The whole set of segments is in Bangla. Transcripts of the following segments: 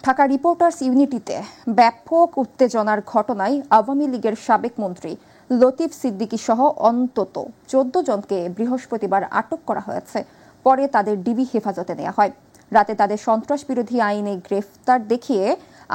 ঢাকা রিপোর্টার্স ইউনিটিতে ব্যাপক উত্তেজনার ঘটনায় আওয়ামী লীগের সাবেক মন্ত্রী লতিফ সিদ্দিকী সহ অন্তত 14 জনকে বৃহস্পতিবার আটক করা হয়েছে। পরে তাদের ডিবি হেফাজতে নেওয়া হয়। রাতে তাদের সন্ত্রাস বিরোধী আইনে গ্রেফতার দেখিয়ে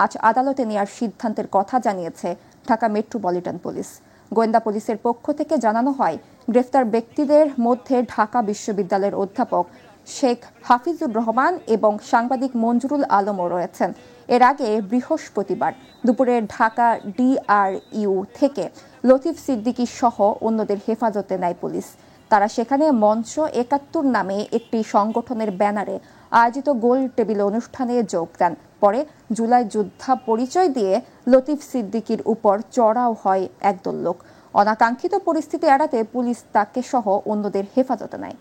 আজ আদালতে নেওয়ার সিদ্ধান্তের কথা জানিয়েছে ঢাকা মেট্রোপলিটন পুলিশ। গোয়েন্দা পুলিশের পক্ষ থেকে জানানো হয়, গ্রেফতার ব্যক্তিদের মধ্যে ঢাকা বিশ্ববিদ্যালয়ের অধ্যাপক শেখ হাফিজুর রহমান এবং সাংবাদিক মঞ্জুরুল আলমও রয়েছেন। এর আগে বৃহস্পতিবার দুপুরে ঢাকা ডিআরইউ থেকে লতিফ সিদ্দিকী সহ অন্যদের হেফাজতে নেয় পুলিশ। তারা সেখানে মঞ্চ ৭১ নামে একটি সংগঠনের ব্যানারে আয়োজিত গোল টেবিল অনুষ্ঠানে যোগ দেন। পরে জুলাই যোদ্ধা পরিচয় দিয়ে লতিফ সিদ্দিকীর উপর চড়াও হয় একদল লোক। অনাকাঙ্ক্ষিত পরিস্থিতি এড়াতে পুলিশ তাকে সহ অন্যদের হেফাজতে নেয়।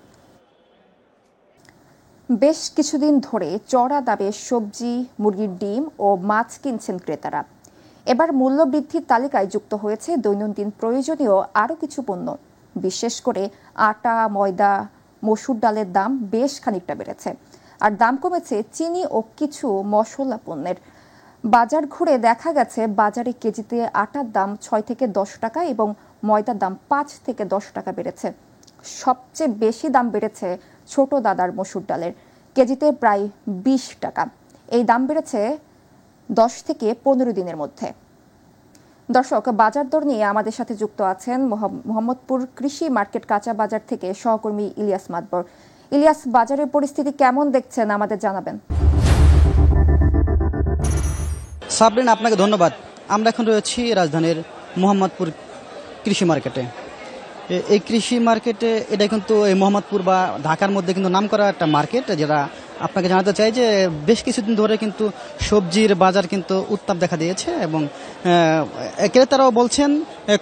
বেশ কিছুদিন ধরে চড়া দামে সবজি, মুরগির ডিম ও মাছ কিনছেন ক্রেতারা। এবার মূল্য বৃদ্ধির তালিকায় যুক্ত হয়েছে দৈনন্দিন প্রয়োজনীয় আরও কিছু পণ্য। বিশেষ করে আটা, ময়দা, মসুর ডালের দাম বেশ খানিকটা বেড়েছে। আর দাম কমেছে চিনি ও কিছু মশলা পণ্যের। বাজার ঘুরে দেখা গেছে বাজারে কেজিতে আটার দাম ৬ থেকে ১০ টাকা এবং ময়দার দাম ৫ থেকে ১০ টাকা বেড়েছে। সবচেয়ে বেশি দাম বেড়েছে ছোট দাদার মসুর ডালের, কেজিতে প্রায় ২০ টাকা। এই দাম বেড়েছে ১০ থেকে ১৫ দিনের মধ্যে। দর্শক, বাজার দর নিয়ে আমাদের সাথে যুক্ত আছেন মোহাম্মদপুর কৃষি মার্কেট কাঁচা বাজার থেকে সহকর্মী ইলিয়াস মাতবর। ইলিয়াস, বাজারের পরিস্থিতি কেমন দেখছেন আমাদের জানাবেন। সাবরিন, আপনাকে ধন্যবাদ। আমরা এখন রয়েছি রাজধানীর মোহাম্মদপুর কৃষি মার্কেটে। এই কৃষি মার্কেটে এটা কিন্তু এই মোহাম্মদপুর বা ঢাকার মধ্যে কিন্তু নামকরা একটা মার্কেট, যেটা আপনাকে জানাতে চাই যে বেশ কিছুদিন ধরে কিন্তু সবজির বাজার কিন্তু উত্তাপ দেখা দিয়েছে এবং ক্রেতারাও বলছেন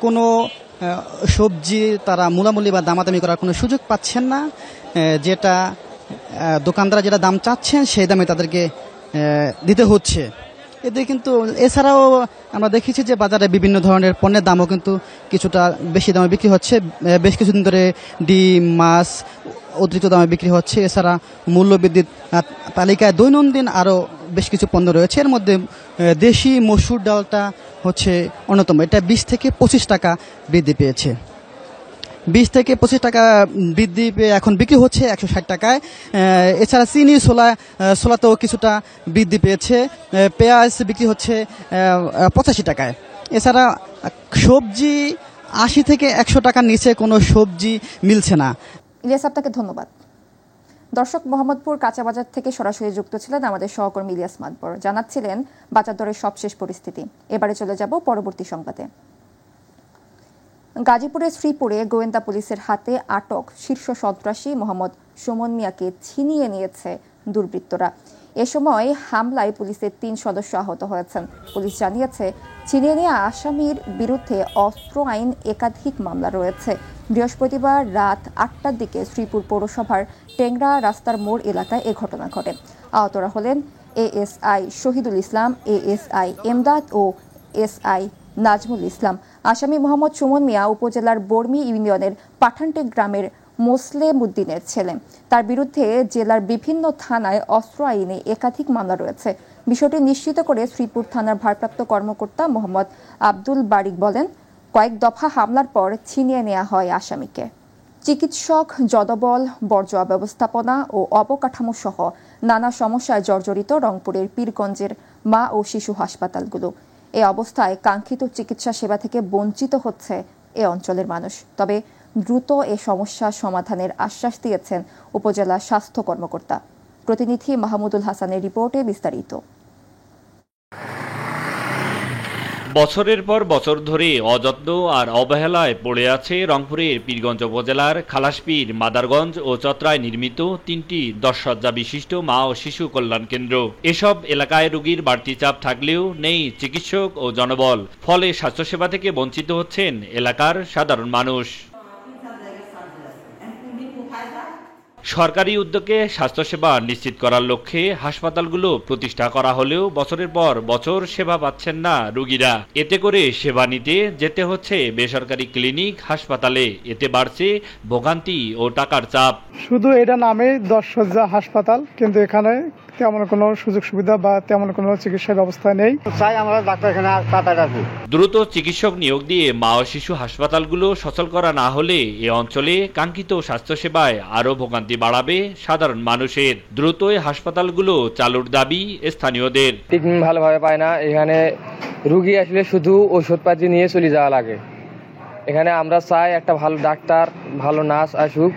কোনো সবজি তারা মূলামূলি বা দামাদামি করার কোনো সুযোগ পাচ্ছেন না। যেটা দোকানদাররা যেটা দাম চাচ্ছেন সেই দামে তাদেরকে দিতে হচ্ছে। এতে কিন্তু এছাড়াও আমরা দেখেছি যে বাজারে বিভিন্ন ধরনের পণ্যের দামও কিন্তু কিছুটা বেশি দামে বিক্রি হচ্ছে। বেশ কিছুদিন ধরে ডিম, মাছ অতিরিক্ত দামে বিক্রি হচ্ছে। এছাড়া মূল্যবৃদ্ধির তালিকায় দৈনন্দিন আরও বেশ কিছু পণ্য রয়েছে। এর মধ্যে দেশি মসুর ডালটা হচ্ছে অন্যতম। এটা ২০ থেকে ২৫ টাকা বৃদ্ধি পেয়েছে। ২০ থেকে ২৫ টাকা বৃদ্ধি পেয়ে এখন বিক্রি হচ্ছে ১৬০ টাকায়। এছাড়া চিনি, ছোলাতেও কিছুটা বৃদ্ধি পেয়েছে। পেঁয়াজ বিক্রি হচ্ছে ৮৫ টাকায়। এছাড়া সবজি ৮০ থেকে ১০০ টাকার নিচে কোনো সবজি মিলছে না। ইলিয়াস, আপনাকে ধন্যবাদ। দর্শক, মোহাম্মদপুর কাঁচা বাজার থেকে সরাসরি যুক্ত ছিলেন আমাদের সহকর্মী ইলিয়াস মাতবর, জানাচ্ছিলেন বাজার দরের সবশেষ পরিস্থিতি। এবারে চলে যাব পরবর্তী সংবাদে। গাজীপুরের শ্রীপুরে গোয়েন্দা পুলিশের হাতে আটক শীর্ষ সন্ত্রাসী মোহাম্মদ সুমন মিয়াকে ছিনিয়ে নিয়েছে দুর্বৃত্তরা। এ সময় হামলায় পুলিশের ৩ সদস্য আহত হয়েছেন। পুলিশ জানিয়েছে, ছিনিয়ে নেওয়া আসামির বিরুদ্ধে অস্ত্র আইন একাধিক মামলা রয়েছে। বৃহস্পতিবার রাত ৮টার দিকে শ্রীপুর পৌরসভার টেংরা রাস্তার মোড় এলাকায় এ ঘটনা ঘটে। আহতরা হলেন এএসআই শহীদুল ইসলাম, এএসআই এমদাদ ও এসআই নাজমুল ইসলাম। আসামি মোহাম্মদ সুমন মিয়া উপজেলার বর্মি ইউনিয়নের পাঠানটেক গ্রামের মোসলেম উদ্দিনের ছেলে। তার বিরুদ্ধে জেলার বিভিন্ন থানায় অস্ত্র আইনে একাধিক মামলা রয়েছে। বিষয়টি নিশ্চিত করে শ্রীপুর থানার ভারপ্রাপ্ত কর্মকর্তা মোহাম্মদ আব্দুল বারিক বলেন, কয়েক দফা হামলার পর ছিনিয়ে নেওয়া হয় আসামিকে। চিকিৎসক, জনবল, বর্জ্য ব্যবস্থাপনা ও অবকাঠামো সহ নানা সমস্যায় জর্জরিত রংপুরের পীরগঞ্জের মা ও শিশু হাসপাতালগুলো। এ অবস্থায় কাঙ্ক্ষিত চিকিৎসা সেবা থেকে বঞ্চিত হচ্ছে এ অঞ্চলের মানুষ। তবে দ্রুত এ সমস্যা সমাধানের আশ্বাস দিয়েছেন উপজেলা স্বাস্থ্য কর্মকর্তা। প্রতিনিধি মাহমুদুল হাসানের রিপোর্টে বিস্তারিত। বছরের পর বছর ধরে অযত্ন আর অবহেলায় পড়ে আছে রংপুরের পীরগঞ্জ উপজেলার খালাসপীর, মাদারগঞ্জ ও চতরায় নির্মিত ৩টি ১০ শয্যা বিশিষ্ট মা ও শিশু কল্যাণ কেন্দ্র। এসব এলাকায় রোগীর বাড়তি চাপ থাকলেও নেই চিকিৎসক ও জনবল। ফলে স্বাস্থ্যসেবা থেকে বঞ্চিত হচ্ছেন এলাকার সাধারণ মানুষ। সরকারি উদ্যোগে স্বাস্থ্যসেবা নিশ্চিত করার লক্ষ্যে হাসপাতালগুলো প্রতিষ্ঠা করা হলেও বছরের পর বছর সেবা পাচ্ছেন না রোগীরা। এতে করে সেবা নিতে যেতে হচ্ছে বেসরকারি ক্লিনিক, হাসপাতালে। এতে বাড়ছে ভোগান্তি ও টাকার চাপ। শুধু এটা নামে 10 শয্যা হাসপাতাল, কিন্তু এখানে তেমন কোনো সুযোগ সুবিধা বা তেমন কোনো চিকিৎসা ব্যবস্থা নেই। চাই আমরা ডাক্তারখানা তাড়াতাড়ি দ্রুত চিকিৎসক নিয়োগ দিয়ে মা ও শিশু হাসপাতালগুলো সচল করা না হলে এ অঞ্চলে কাঙ্ক্ষিত স্বাস্থ্যসেবায় আরও ভোগান্তি বাড়াবে সাধারণ মানুষের। দ্রুতই হাসপাতালগুলো চালুর দাবি স্থানীয়দের। ট্রিটমেন্ট ভালোভাবে পায় না, এখানে রুগী আসলে শুধু ওষুধপাতি নিয়ে চলে যাওয়া লাগে। এখানে আমরা চাই একটা ভালো ডাক্তার, ভালো নার্স আসুক।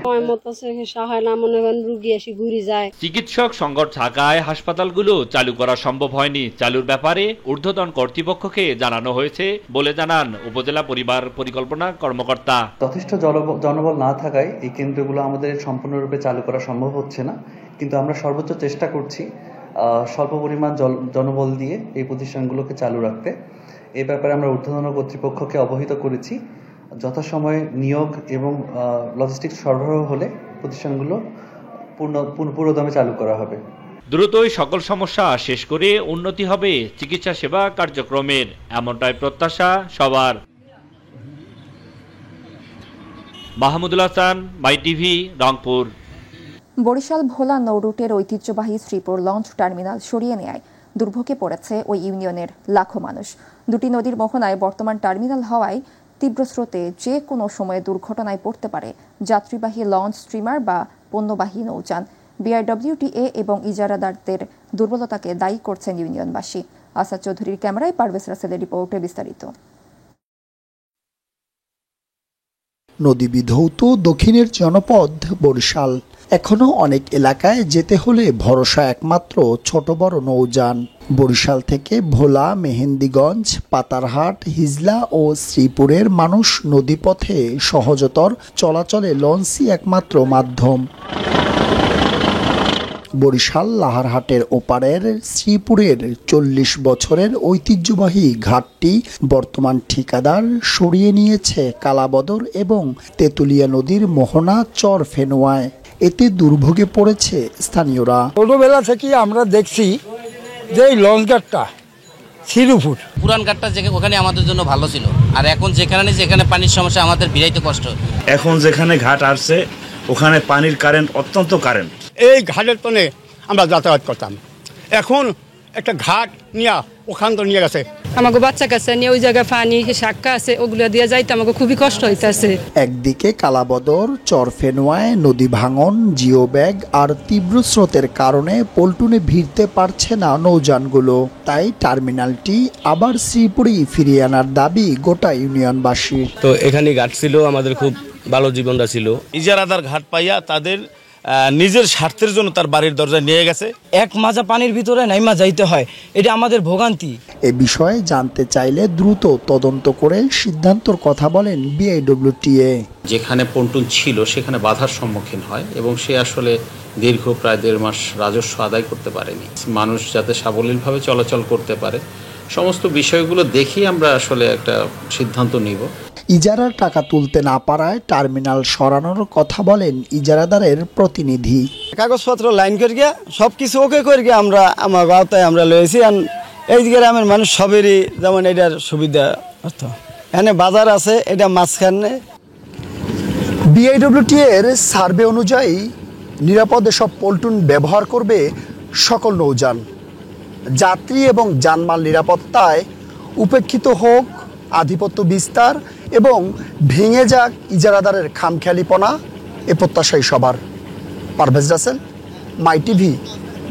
চিকিৎসক সংকট থাকায় হাসপাতালগুলো চালু করা সম্ভব হয়নি। চালুর ব্যাপারে ঊর্ধ্বতন কর্তৃপক্ষকে জানানো হয়েছে বলে জানান উপজেলা পরিবার পরিকল্পনা কর্মকর্তা। যথেষ্ট জনবল না থাকায় এই কেন্দ্রগুলো আমাদের সম্পূর্ণরূপে চালু করা সম্ভব হচ্ছে না, কিন্তু আমরা সর্বোচ্চ চেষ্টা করছি স্বল্প পরিমাণ জনবল দিয়ে এই প্রতিষ্ঠানগুলোকে চালু রাখতে। এই ব্যাপারে আমরা ঊর্ধ্বতন কর্তৃপক্ষকে অবহিত করেছি। যথাসময়ে নিয়োগ এবং লজিস্টিক্স সরবরাহ হলে প্রতিষ্ঠানগুলো পুরোদমে চালু করা হবে। দ্রুতই সকল সমস্যা শেষ করে উন্নতি হবে চিকিৎসা সেবা কার্যক্রমের, এমনটাই প্রত্যাশা সবার। মাহমুদুল হাসান, মাই টিভি, রংপুর। বরিশাল ভোলা নৌ রুটের ঐতিহ্যবাহী শ্রীপুর লঞ্চ টার্মিনাল সরিয়ে নেয় দুর্ভোগে পড়েছে ওই ইউনিয়নের লাখো মানুষ। দুটি নদীর মোহনায় বর্তমান টার্মিনাল হওয়ায় তীব্র স্রোতে যে কোনো সময়ে দুর্ঘটনায় পড়তে পারে যাত্রীবাহী লঞ্চ, স্টিমার বা পণ্যবাহী নৌযান। বিআইডব্লিউটিএ এবং ইজারাদারদের দুর্বলতাকে দায়ী করছেন ইউনিয়নবাসী। আসাদ চৌধুরীর ক্যামেরায় পারভেজ রাসেলের রিপোর্টে বিস্তারিত। নদী বিধৌত দক্ষিণের জনপদ বরিশাল। এখনো অনেক এলাকায় যেতে হলে ভরসা একমাত্র ছোট বড় নৌযান। বরিশাল থেকে ভোলা, মেহেন্দিগঞ্জ, পাতারহাট, হিজলা ও শ্রীপুরের মানুষ নদীপথে সহজতর চলাচলে লঞ্চই একমাত্র মাধ্যম। বরিশাল লাহারহাটের ওপারের শ্রীপুরের 40 বছরের ঐতিহ্যবাহী ঘাটটি বর্তমান ঠিকাদার সরিয়ে নিয়েছে কালাবদর এবং তেঁতুলিয়া নদীর মোহনা চর ফেনুয়ায়। এতে দুর্ভোগে পড়েছে স্থানীয়রা। ছোটবেলা থেকে আমরা দেখছি যে এই লঞ্চ ঘাটটা শ্রীপুর পুরান ঘাটটা ওখানে আমাদের জন্য ভালো ছিল, আর এখন যেখানে পানির সমস্যা আমাদের বিরাইতে কষ্ট। এখন যেখানে ঘাট আসছে ওখানে পানির কারেন্ট, অত্যন্ত কারেন্ট। এই ঘাটের তনে আমরা যাতায়াত করতাম, এখন একটা ঘাট নিয়ে ওখান তো নিয়ে গেছে। আমাকে বাচ্চা কাছে নিয়ে ওই জায়গায় পানি শাক্কা আছে, ওগুলো দিয়ে যাইতে আমাকে খুবই কষ্ট হইতেছে। একদিকে কালাবদর, চর ফেনুয়ায় নদী ভাঙন, জিও ব্যাগ আর তীব্র স্রোতের কারণে পল্টনে ভিড়তে পারছে না নৌযানগুলো। তাই টার্মিনালটি আবার শ্রীপুরেই ফিরিয়ে আনার দাবি গোটা ইউনিয়নবাসীর। তো এখানে ঘাট ছিল, আমাদের খুব ভালো জীবনটা ছিল। ইজারাদার ঘাট পাইয়া তাদের নিজের স্বার্থের জন্য তার বাড়ির দরজায় নিয়ে গেছে। এক মাজা পানির ভিতরে নাইমা যাইতে হয়, এটা আমাদের ভোগান্তি। এ বিষয়ে জানতে চাইলে দ্রুত তদন্ত করে সিদ্ধান্তর কথা বলেন বিআইডব্লিউটিএ। যেখানে পন্টুন ছিল সেখানে বাধার সম্মুখীন হয় এবং সে আসলে দীর্ঘ প্রায় 1.5 মাস রাজস্ব আদায় করতে পারেনি। মানুষ যাতে সাবলীলভাবে চলাচল করতে পারে, সমস্ত বিষয়গুলো দেখেই আমরা আসলে একটা সিদ্ধান্ত নিব। ইজারার টাকা তুলতে না পারায় টার্মিনাল সরানোর কথা বলেন ইজারাদারের প্রতিনিধি। কাগজপত্র লাইন করে গিয়া সবকিছু ওকে করে গিয়া আমরা আমার আওতায় আমরা লয়েছি। এই গ্রামের মানুষ সবেরই যেমন এটার সুবিধা অর্থ এখানে বাজার আছে, এটা মাঝখানে। বিআইডব্লিউটিএ এর সার্ভে অনুযায়ী নিরাপদে সব পল্টুন ব্যবহার করবে সকল নৌযান। যাত্রী এবং জানমাল নিরাপত্তায় উপেক্ষিত হোক আধিপত্য বিস্তার এবং ভেঙে যাক ইজারাদারের খামখেয়ালিপনা, এ প্রত্যাশাই সবার। পারভেজ রাসেল, মাই টিভি,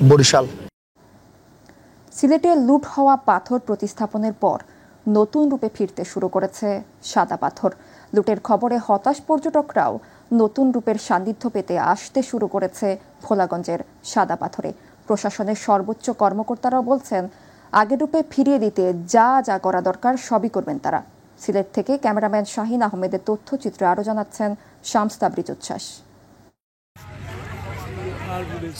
বরিশাল। সিলেটে লুট হওয়া পাথর প্রতিস্থাপনের পর নতুন রূপে ফিরতে শুরু করেছে সাদা পাথর। লুটের খবরে হতাশ পর্যটকরাও নতুন রূপের সান্নিধ্য পেতে আসতে শুরু করেছে ভোলাগঞ্জের সাদা পাথরে। প্রশাসনের সর্বোচ্চ কর্মকর্তারাও বলছেন আগের রূপে ফিরিয়ে দিতে যা যা করা দরকার সবই করবেন তারা। সিলেট থেকে ক্যামেরাম্যান শাহিন আহমেদের তথ্যচিত্রে আরও জানাচ্ছেন শামস তাবরিজ উচ্ছ্বাস।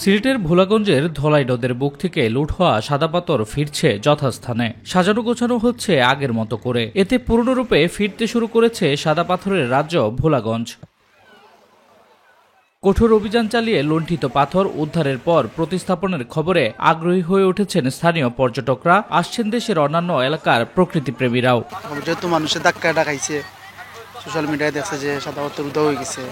সিলেটের ভোলাগঞ্জের ধলাই নদের বুক থেকে লুট হওয়া সাদা পাথর ফিরছে যথাস্থানে, সাজানো গোছানো হচ্ছে আগের মতো করে। এতে পূর্ণরূপে ফিরতে শুরু করেছে সাদা পাথরের রাজ্য ভোলাগঞ্জ। কঠোর অভিযান চালিয়ে লুণ্ঠিত পাথর উদ্ধারের পর প্রতিস্থাপনের খবরে আগ্রহী হয়ে উঠেছেন স্থানীয় পর্যটকরা, আসছেন দেশের অন্যান্য এলাকার প্রকৃতিপ্রেমীরাও। যেহেতু মানুষের ধাক্কা খাইছে, সোশ্যাল মিডিয়ায় দেখছে যে সাদা পাথর উদা হয়ে গেছে,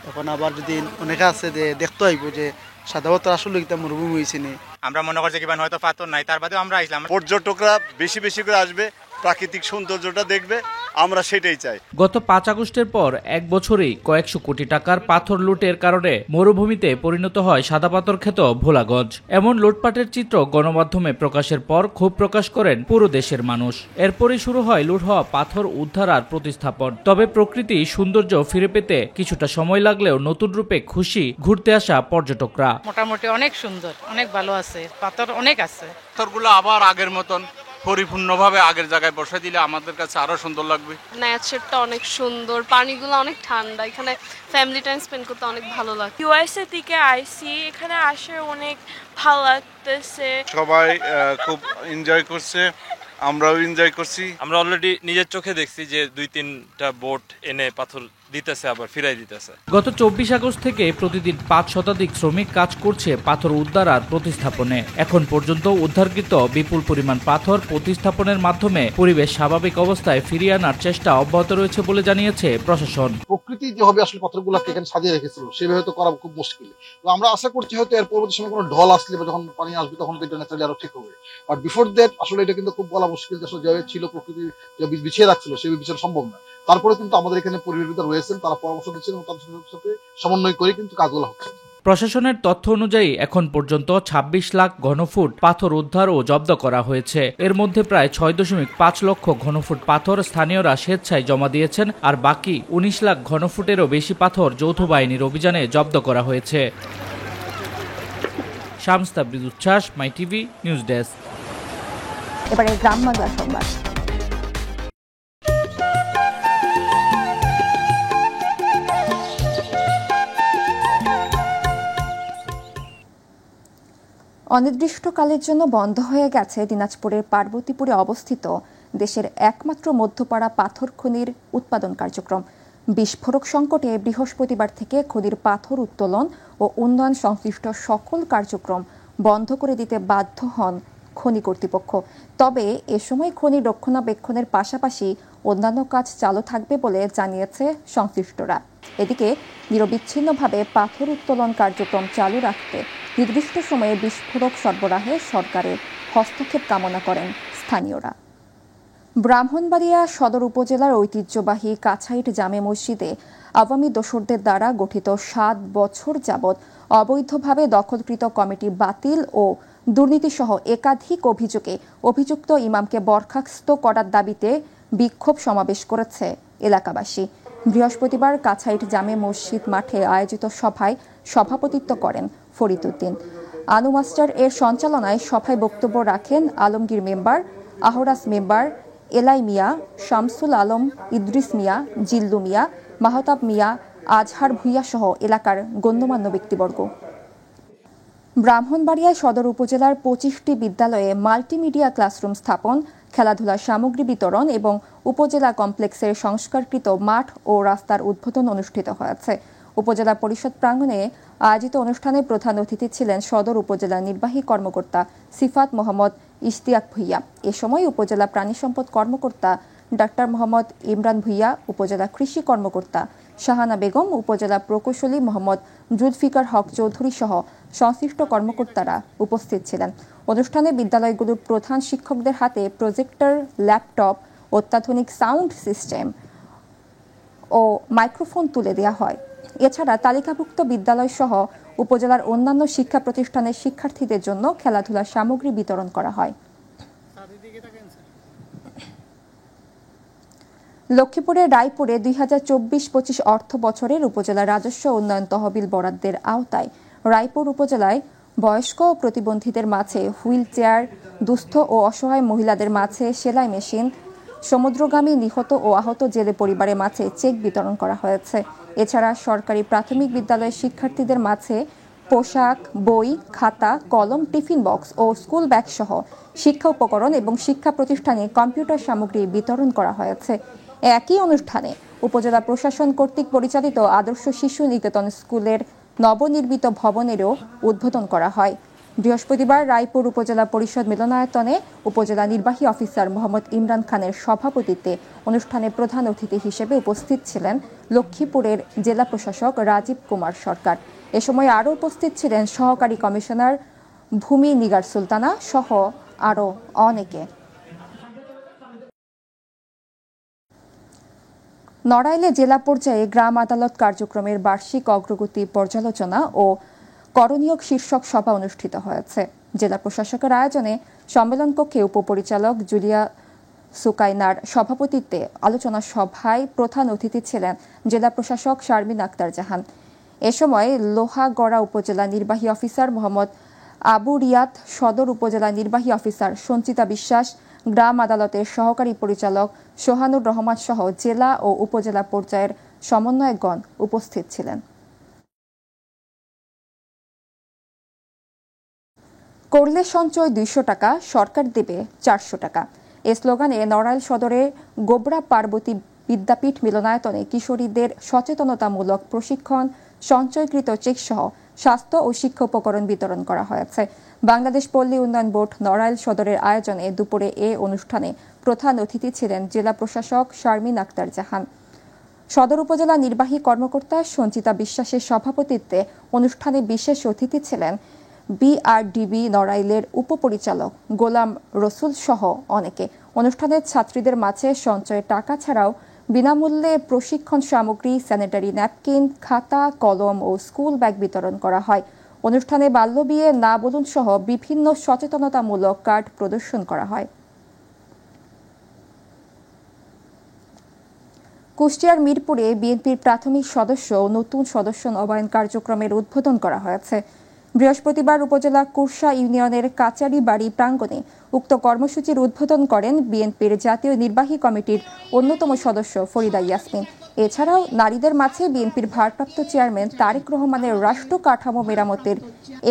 এখন আবার যদি অনেকে আছে যে দেখতে আইব যে সাদা পাথর আসলে কিতা মরুভূমি হয়েছে নি আমরা মনে করছি কিবা হয়তো পাথর নাই, তার বাদেও আমরা আসলাম। পর্যটকরা বেশি বেশি করে আসবে, প্রাকৃতিক সৌন্দর্যটা দেখবে, আমরা সেটাই চাই। গত 5 আগস্টের পর এক বছরেই কয়েকশো কোটি টাকার পাথর লুটের কারণে মরুভূমিতে পরিণত হয় সাদা পাথর খ্যাত ভোলাগঞ্জ। এমন লুটপাটের চিত্র গণমাধ্যমে প্রকাশের পর ক্ষোভ প্রকাশ করেন পুরো দেশের মানুষ। এরপরই শুরু হয় লুট হওয়া পাথর উদ্ধার আর প্রতিস্থাপন। তবে প্রকৃতি সৌন্দর্য ফিরে পেতে কিছুটা সময় লাগলেও নতুন রূপে খুশি ঘুরতে আসা পর্যটকরা। মোটামুটি অনেক সুন্দর, অনেক ভালো আছে, পাথর অনেক আছে। পাথরগুলো আবার আগের মতন পরিপূর্ণভাবে আগের জায়গায় বসে দিলে আমাদের কাছে আরো সুন্দর লাগবে। নেচারটা অনেক সুন্দর, পানিগুলো অনেক ঠান্ডা, এখানে ফ্যামিলি টাইম স্পেন্ড করতে অনেক ভালো লাগে। ইউএসএ থেকে আইসি, এখানে আসে অনেক ভালো লাগতেছে। সবাই খুব এনজয় করছে, আমরাও এনজয় করছি। আমরা অলরেডি নিজের চোখে দেখছি যে 2-3টা বোট এনে পাথর দিতেছে, আবার ফিরাই দিতেছে। গত 24 আগস্ট থেকে প্রতিদিন 5 শতাধিক শ্রমিক কাজ করছে পাথর উদ্ধার আর প্রতিস্থাপনে। এখন পর্যন্ত উদ্ধারকৃত বিপুল পরিমাণ পাথর প্রতিস্থাপনের মাধ্যমে পরিবেশ স্বাভাবিক অবস্থায় ফিরিয়ে আনার চেষ্টা অব্যাহত রয়েছে বলে জানিয়েছে প্রশাসন। প্রকৃতি যেভাবে আসলে পাথরগুলোকে এখানে সাজিয়ে রেখেছিল সেভাবে তো করা খুব মুশকিল। আমরা আশা করছি হয়তো এর পরবর্তী সময় কোনো ঢল আসলে বা যখন পানি আসবে তখন এটা ন্যাচারালি আরো ঠিক হবে। বাট বিফোর দ্যাট আসলে এটা কিন্তু খুব বলা মুশকিল যে যেভাবে ছিল প্রকৃতি বিছিয়ে রাখছিল সেভাবে বিছানো সম্ভব না। তারপরে কিন্তু আমাদের এখানে পরিবেশবিদ রয়েছেন, তারা পরামর্শ দিচ্ছেন এবং তাদের সাথে সমন্বয় করে কিন্তু কাজগুলো হচ্ছে। প্রশাসনের তথ্য অনুযায়ী এখন পর্যন্ত 26 লাখ ঘনফুট পাথর উদ্ধার ও জব্দ করা হয়েছে। এর মধ্যে প্রায় 6.5 লক্ষ ঘনফুট পাথর স্থানীয়রা স্বেচ্ছায় জমা দিয়েছেন, আর বাকি 19 লাখ ঘনফুটেরও বেশি পাথর যৌথ বাহিনীর অভিযানে জব্দ করা হয়েছে। শামস তাবরিজ উচ্ছ্বাস, মাই টিভি নিউজ ডেস্ক। এবারে গ্রাম বাংলা সংবাদ। অনির্দিষ্টকালের জন্য বন্ধ হয়ে গেছে দিনাজপুরের পার্বতীপুরে অবস্থিত দেশের একমাত্র মধ্যপাড়া পাথর খনির উৎপাদন কার্যক্রম। বিস্ফোরক সংকটে বৃহস্পতিবার থেকে খনির পাথর উত্তোলন ও উন্নয়ন সংশ্লিষ্ট সকল কার্যক্রম বন্ধ করে দিতে বাধ্য হন খনি কর্তৃপক্ষ। তবে এ সময় খনি রক্ষণাবেক্ষণের পাশাপাশি অন্যান্য কাজ চালু থাকবে বলে জানিয়েছে সংশ্লিষ্টরা। এদিকে নিরবিচ্ছিন্নভাবে পাথর উত্তোলন কার্যক্রম চালু রাখতে নির্দিষ্ট সময়ে বিস্ফোরক সরবরাহে সরকারের হস্তক্ষেপ কামনা করেন স্থানীয়রা। ব্রাহ্মণবাড়িয়া সদর উপজেলার ঐতিহ্যবাহী কাছাইট জামে মসজিদে আওয়ামী দোসরদের দ্বারা গঠিত 7 বছর যাবৎ অবৈধভাবে দখলকৃত কমিটি বাতিল ও দুর্নীতিসহ একাধিক অভিযোগে অভিযুক্ত ইমামকে বরখাস্ত করার দাবিতে বিক্ষোভ সমাবেশ করেছে এলাকাবাসী। বৃহস্পতিবার কাছাইট জামে মসজিদ মাঠে আয়োজিত সভায় সভাপতিত্ব করেন ফরিদ উদ্দিন আনু মাস্টার। এর সঞ্চালনায় সভায় বক্তব্য রাখেন আলমগীর মেম্বার, আহরাস মেম্বার, এলাই মিয়া, শামসুল আলম, ইদ্রিস মিয়া, জিল্লু মিয়া, মাহতাব মিয়া, আজহার ভুইয়া সহ এলাকার গণ্যমান্য ব্যক্তিবর্গ। ব্রাহ্মণবাড়িয়া সদর উপজেলার 25টি বিদ্যালয়ে মাল্টিমিডিয়া ক্লাসরুম স্থাপন, খেলাধুলার সামগ্রী বিতরণ এবং উপজেলা কমপ্লেক্সের সংস্কারকৃত মাঠ ও রাস্তার উদ্বোধন অনুষ্ঠিত হয়েছে। উপজেলা পরিষদ প্রাঙ্গণে আয়োজিত অনুষ্ঠানে প্রধান অতিথি ছিলেন সদর উপজেলা নির্বাহী কর্মকর্তা সিফাত মোহাম্মদ ইশতিয়াক ভুইয়া। এ সময় উপজেলা প্রাণী সম্পদ কর্মকর্তা ডাক্তার মোহাম্মদ ইমরান ভুইয়া, উপজেলা কৃষি কর্মকর্তা শাহানা বেগম, উপজেলা প্রকৌশলী মোহাম্মদ জুলফিকার হক চৌধুরী সহ সংশ্লিষ্ট কর্মকর্তারা উপস্থিত ছিলেন। অনুষ্ঠানে বিদ্যালয়গুলোর প্রধান শিক্ষকদের হাতে প্রজেক্টর, ল্যাপটপ, অত্যাধুনিক সাউন্ড সিস্টেম ও মাইক্রোফোন তুলে দেওয়া হয়। এছাড়া তালিকাভুক্ত বিদ্যালয় সহ উপজেলার অন্যান্য শিক্ষা প্রতিষ্ঠানের শিক্ষার্থীদের জন্য খেলাধুলার সামগ্রী বিতরণ করা হয়। লক্ষ্মীপুরের রায়পুরে 2024-25 অর্থ বছরের উপজেলা রাজস্ব উন্নয়ন তহবিল বরাদ্দের আওতায় রায়পুর উপজেলায় বয়স্ক ও প্রতিবন্ধীদের মাঝে হুইল চেয়ার, দুস্থ ও অসহায় মহিলাদের মাঝে সেলাই মেশিন, সমুদ্রগামী নিহত ও আহত জেলে পরিবারের মাঝে চেক বিতরণ করা হয়েছে। এছাড়া সরকারি প্রাথমিক বিদ্যালয়ের শিক্ষার্থীদের মাঝে পোশাক, বই, খাতা, কলম, টিফিন বক্স ও স্কুল ব্যাগ সহ শিক্ষা উপকরণ এবং শিক্ষা প্রতিষ্ঠানে কম্পিউটার সামগ্রী বিতরণ করা হয়েছে। একই অনুষ্ঠানে উপজেলা প্রশাসন কর্তৃক পরিচালিত আদর্শ শিশু নিকেতন স্কুলের নবনির্মিত ভবনেরও উদ্বোধন করা হয়। বৃহস্পতিবার রায়পুর উপজেলা পরিষদ মিলনায়তনে উপজেলা নির্বাহী অফিসার মোহাম্মদ ইমরান খানের সভাপতিত্বে অনুষ্ঠানে প্রধান অতিথি হিসেবে উপস্থিত ছিলেন লক্ষ্মীপুরের জেলা প্রশাসক রাজীব কুমার সরকার। এ সময় আরও উপস্থিত ছিলেন সহকারী কমিশনার ভূমি নিগার সুলতানা সহ আরও অনেকে। নড়াইলে জেলা পর্যায়ে গ্রাম আদালত কার্যক্রমের বার্ষিক অগ্রগতি পর্যালোচনা ও করণীয় শীর্ষক সভা অনুষ্ঠিত হয়েছে। জেলা প্রশাসকের আয়োজনে সম্মেলন কক্ষে উপপরিচালক জুলিয়া সুকাইনার সভাপতিত্বে আলোচনা সভায় প্রধান অতিথি ছিলেন জেলা প্রশাসক শারমিন আক্তার জাহান। এ সময় লোহাগড়া উপজেলা নির্বাহী অফিসার মোহাম্মদ আবু রিয়াদ, সদর উপজেলা নির্বাহী অফিসার সঞ্চিতা বিশ্বাস, গ্রাম আদালতের সহকারী পরিচালক সোহানুর রহমান সহ জেলা ও উপজেলা পর্যায়ের সমন্বয়কগণ উপস্থিত ছিলেন। করলে সঞ্চয় 200 টাকা, সরকার দেবে 400 টাকা। এ স্লোগানে নড়াইল সদরের গোবরা পার্বতী বিদ্যাপীঠ মিলনায়তনে কিশোরীদের সচেতনতামূলক প্রশিক্ষণ, সঞ্চয়কৃত চেক সহ স্বাস্থ্য ও শিক্ষা উপকরণ বিতরণ করা হয়েছে। বাংলাদেশ পল্লী উন্নয়ন বোর্ড নড়াইল সদরের আয়োজনে দুপুরে এ অনুষ্ঠানে প্রধান অতিথি ছিলেন জেলা প্রশাসক শারমিন আক্তার জাহান। সদর উপজেলা নির্বাহী কর্মকর্তা সঞ্চিতা বিশ্বাসের সভাপতিত্বে অনুষ্ঠানে বিশেষ অতিথি ছিলেন বিআরডিবি নড়াইলের উপপরিচালক গোলাম রসুল সহ অনেকে। অনুষ্ঠানে ছাত্রীদের মাঝে সঞ্চয়ের টাকা ছাড়াও বিনামূল্যে প্রশিক্ষণ সামগ্রী, স্যানিটারি ন্যাপকিন, খাতা, কলম ও স্কুল ব্যাগ বিতরণ করা হয়। অনুষ্ঠানে বাল্যবিয়ে না বলুন সহ বিভিন্ন সচেতনতামূলক কার্ড প্রদর্শন করা হয়। কুষ্টিয়ার মিরপুরে বিএনপির প্রাথমিক সদস্য ও নতুন সদস্য নবায়ন কার্যক্রমের উদ্বোধন করা হয়েছে। বৃহস্পতিবার উপজেলা কুরসা ইউনিয়নের কাচারি বাড়ি প্রাঙ্গণে উক্ত কর্মসূচির উদ্বোধন করেন বিএনপির জাতীয় নির্বাহী কমিটির অন্যতম সদস্য ফরিদা ইয়াসমিন। এছাড়াও নারীদের মাঝে বিএনপির ভারপ্রাপ্ত চেয়ারম্যান তারেক রহমানের রাষ্ট্র কাঠামো মেরামতের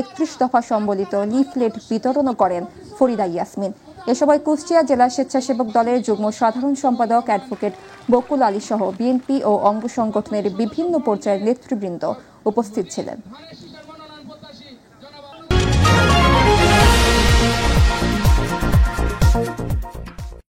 31 দফা সম্বলিত লিফলেট বিতরণও করেন ফরিদা ইয়াসমিন। এ সময় কুষ্টিয়া জেলা স্বেচ্ছাসেবক দলের যুগ্ম সাধারণ সম্পাদক অ্যাডভোকেট বকুল আলী সহ বিএনপি ও অঙ্গ সংগঠনের বিভিন্ন পর্যায়ের নেতৃবৃন্দ উপস্থিত ছিলেন।